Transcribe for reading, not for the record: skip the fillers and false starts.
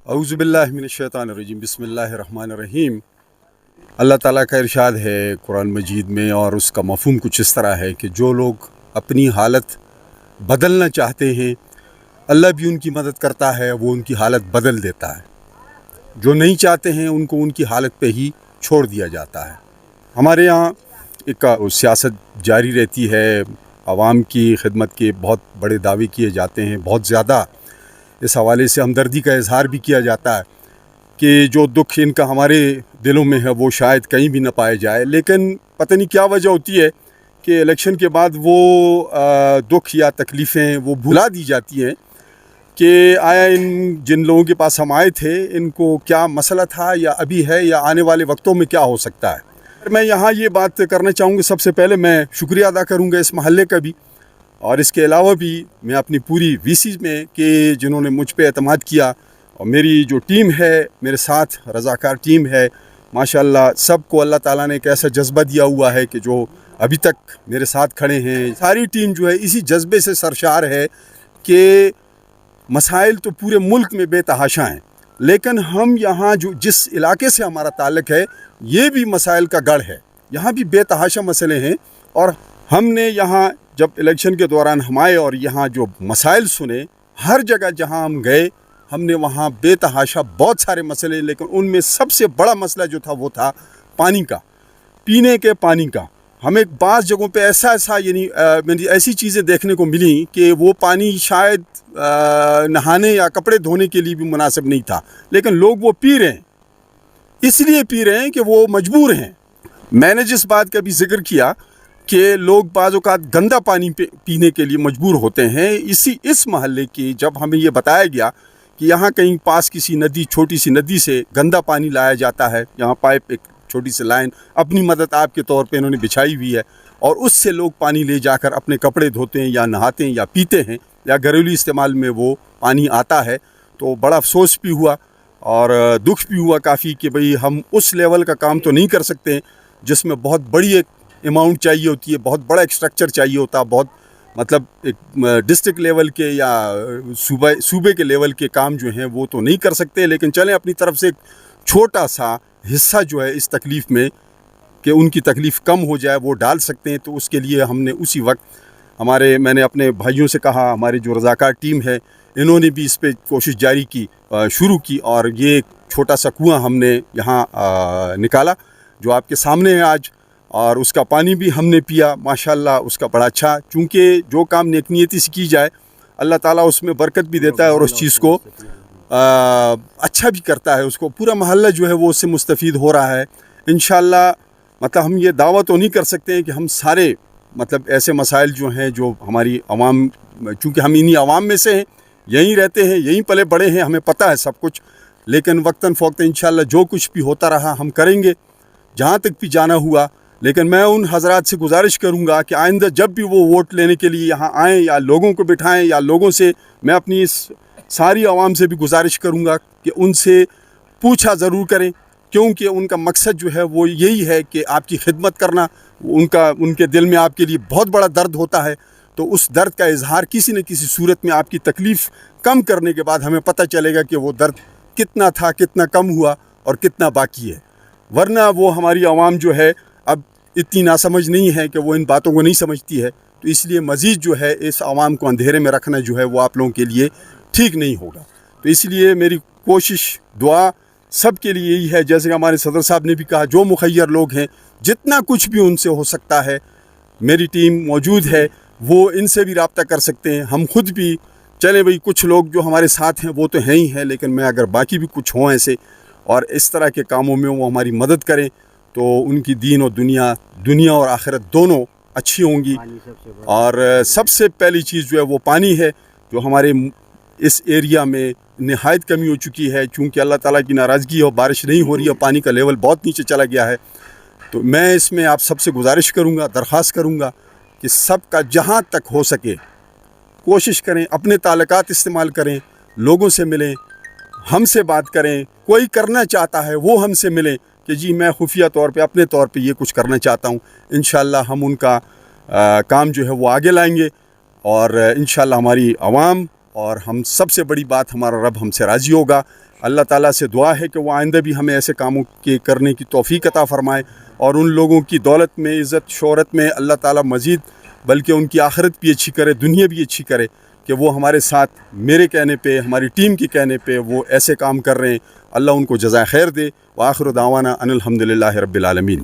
औज़ुबिल्लाहि मिनश्शैतानिर्रजीम बिस्मिल्लाहिर्रहमानिर्रहीम। अल्लाह ताला का इरशाद है कुरान मजीद में, और उसका मफ़हूम कुछ इस तरह है कि जो लोग अपनी हालत बदलना चाहते हैं अल्लाह भी उनकी मदद करता है, वो उनकी हालत बदल देता है। जो नहीं चाहते हैं उनको उनकी हालत पे ही छोड़ दिया जाता है। हमारे यहाँ एक सियासत जारी रहती है, आवाम की खिदमत के बहुत बड़े दावे किए जाते हैं, बहुत ज़्यादा इस हवाले से हमदर्दी का इजहार भी किया जाता है कि जो दुख इनका हमारे दिलों में है वो शायद कहीं भी न पाया जाए। लेकिन पता नहीं क्या वजह होती है कि इलेक्शन के बाद वो दुख या तकलीफ़ें वो भुला दी जाती हैं कि आया इन जिन लोगों के पास हम आए थे इनको क्या मसला था, या अभी है, या आने वाले वक्तों में क्या हो सकता है। मैं यहाँ ये बात करना चाहूँगा, सबसे पहले मैं शुक्रिया अदा करूँगा इस महल्ले का भी, और इसके अलावा भी मैं अपनी पूरी वीसी में कि जिन्होंने मुझ पे एतमाद किया, और मेरी जो टीम है, मेरे साथ रज़ाकार टीम है, माशाल्लाह सबको अल्लाह ताला ने एक ऐसा जज्बा दिया हुआ है कि जो अभी तक मेरे साथ खड़े हैं। सारी टीम जो है इसी जज्बे से सरशार है कि मसाइल तो पूरे मुल्क में बेतहाशा हैं, लेकिन हम यहाँ जो जिस इलाके से हमारा ताल्लुक़ है ये भी मसाइल का गढ़ है, यहाँ भी बेतहाशा मसले हैं। और हमने यहाँ जब इलेक्शन के दौरान हम आए और यहाँ जो मसाइल सुने, हर जगह जहाँ हम गए हमने वहाँ बेतहाशा बहुत सारे मसले, लेकिन उनमें सबसे बड़ा मसला जो था वो था पानी का, पीने के पानी का। हमें बाज़ जगहों पे ऐसा यानी ऐसी चीज़ें देखने को मिली कि वो पानी शायद नहाने या कपड़े धोने के लिए भी मुनासिब नहीं था, लेकिन लोग वो पी रहे हैं, इसलिए पी रहे हैं कि वो मजबूर हैं। मैंने जिस बात का भी जिक्र किया कि लोग बाज़ औक़ात गंदा पानी पीने के लिए मजबूर होते हैं, इस महल्ले की जब हमें ये बताया गया कि यहाँ कहीं पास किसी नदी, छोटी सी नदी से गंदा पानी लाया जाता है, यहाँ पाइप एक छोटी सी लाइन अपनी मदद आप के तौर पे इन्होंने बिछाई हुई है, और उससे लोग पानी ले जाकर अपने कपड़े धोते हैं या नहाते हैं या पीते हैं, या घरेलू इस्तेमाल में वो पानी आता है। तो बड़ा अफसोस भी हुआ और दुख भी हुआ काफ़ी कि भाई हम उस लेवल का काम तो नहीं कर सकते जिसमें बहुत बड़ी एक अमाउंट चाहिए होती है, बहुत बड़ा एक स्ट्रक्चर चाहिए होता है, बहुत मतलब एक डिस्ट्रिक्ट लेवल के या सूबे के लेवल के काम जो हैं वो तो नहीं कर सकते। लेकिन चलें अपनी तरफ से एक छोटा सा हिस्सा जो है इस तकलीफ़ में कि उनकी तकलीफ़ कम हो जाए वो डाल सकते हैं। तो उसके लिए हमने उसी वक्त मैंने अपने भाइयों से कहा, हमारे जो रज़ाकार टीम है इन्होंने भी इस पर कोशिश जारी की, शुरू की, और ये एक छोटा सा कुआँ हमने यहाँ निकाला जो आपके सामने है आज, और उसका पानी भी हमने पिया माशाल्लाह, उसका बड़ा अच्छा। चूँकि जो काम नेक नियती से की जाए अल्लाह ताला उसमें बरकत भी देता है और उस चीज़ को अच्छा भी करता है, उसको पूरा महल्ला जो है वो उससे मुस्तफ़ीद हो रहा है इंशाअल्लाह। मतलब हम ये दावा तो नहीं कर सकते हैं कि हम सारे मतलब ऐसे मसाइल जो हैं जो हमारी आवाम, चूँकि हम इन्हीं आवाम में से हैं, यहीं रहते हैं, यहीं पले बड़े हैं, हमें पता है सब कुछ, लेकिन वक्तन फ़ौक़्तन इंशाअल्लाह जो कुछ भी होता रहा हम करेंगे जहाँ तक भी जाना हुआ। लेकिन मैं उन हज़रात से गुजारिश करूँगा कि आइंदा जब भी वो वोट लेने के लिए यहाँ आएँ या लोगों को बिठाएँ, या लोगों से मैं अपनी इस सारी आवाम से भी गुजारिश करूँगा कि उनसे पूछा ज़रूर करें, क्योंकि उनका मकसद जो है वो यही है कि आपकी खिदमत करना। उनके दिल में आपके लिए बहुत बड़ा दर्द होता है, तो उस दर्द का इजहार किसी न किसी सूरत में आपकी तकलीफ़ कम करने के बाद हमें पता चलेगा कि वो दर्द कितना था, कितना कम हुआ और कितना बाकी है। वरना वो हमारी आवाम जो है अब इतनी नासमझ नहीं है कि वो इन बातों को नहीं समझती है, तो इसलिए मज़ीद जो है इस आवाम को अंधेरे में रखना जो है वो आप लोगों के लिए ठीक नहीं होगा। तो इसलिए मेरी कोशिश, दुआ सब के लिए यही है, जैसे कि हमारे सदर साहब ने भी कहा, जो मुखय्यर लोग हैं जितना कुछ भी उनसे हो सकता है, मेरी टीम मौजूद है, वो इनसे भी रब्ता कर सकते हैं। हम खुद भी चले भाई, कुछ लोग जो हमारे साथ हैं वो तो हैं ही हैं, लेकिन मैं अगर बाकी भी कुछ हों ऐसे और इस तरह के कामों में वो हमारी मदद करें तो उनकी दीन और दुनिया और आखिरत दोनों अच्छी होंगी। और सबसे पहली चीज़ जो है वो पानी है, जो हमारे इस एरिया में नहायत कमी हो चुकी है, चूँकि अल्लाह ताला की नाराज़गी और बारिश नहीं हो रही है, पानी का लेवल बहुत नीचे चला गया है। तो मैं इसमें आप सबसे गुजारिश करूँगा, दरख्वास्त करूँगा कि सबका जहाँ तक हो सके कोशिश करें, अपने ताल्लुकात इस्तेमाल करें, लोगों से मिलें, हमसे बात करें। कोई करना चाहता है वो हमसे मिले कि जी मैं खुफिया तौर पे, अपने तौर पे ये कुछ करना चाहता हूँ, इंशाअल्लाह हम उनका काम जो है वो आगे लाएंगे, और इंशाअल्लाह हमारी आवाम और हम सबसे बड़ी बात हमारा रब हमसे राज़ी होगा। اللہ تعالیٰ سے دعا ہے کہ وہ آئندہ بھی ہمیں ایسے کاموں کے کرنے کی توفیق عطا فرمائے، اور ان لوگوں کی دولت میں، عزت شہرت میں اللہ تعالیٰ مزید بلکہ ان کی آخرت بھی اچھی کرے، دنیا بھی اچھی کرے، کہ وہ ہمارے ساتھ میرے کہنے پہ، ہماری ٹیم کے کہنے پہ وہ ایسے کام کر رہے ہیں۔ اللہ ان کو جزائے خیر دے۔ وآخر دعوانا ان الحمدللہ رب العالمین۔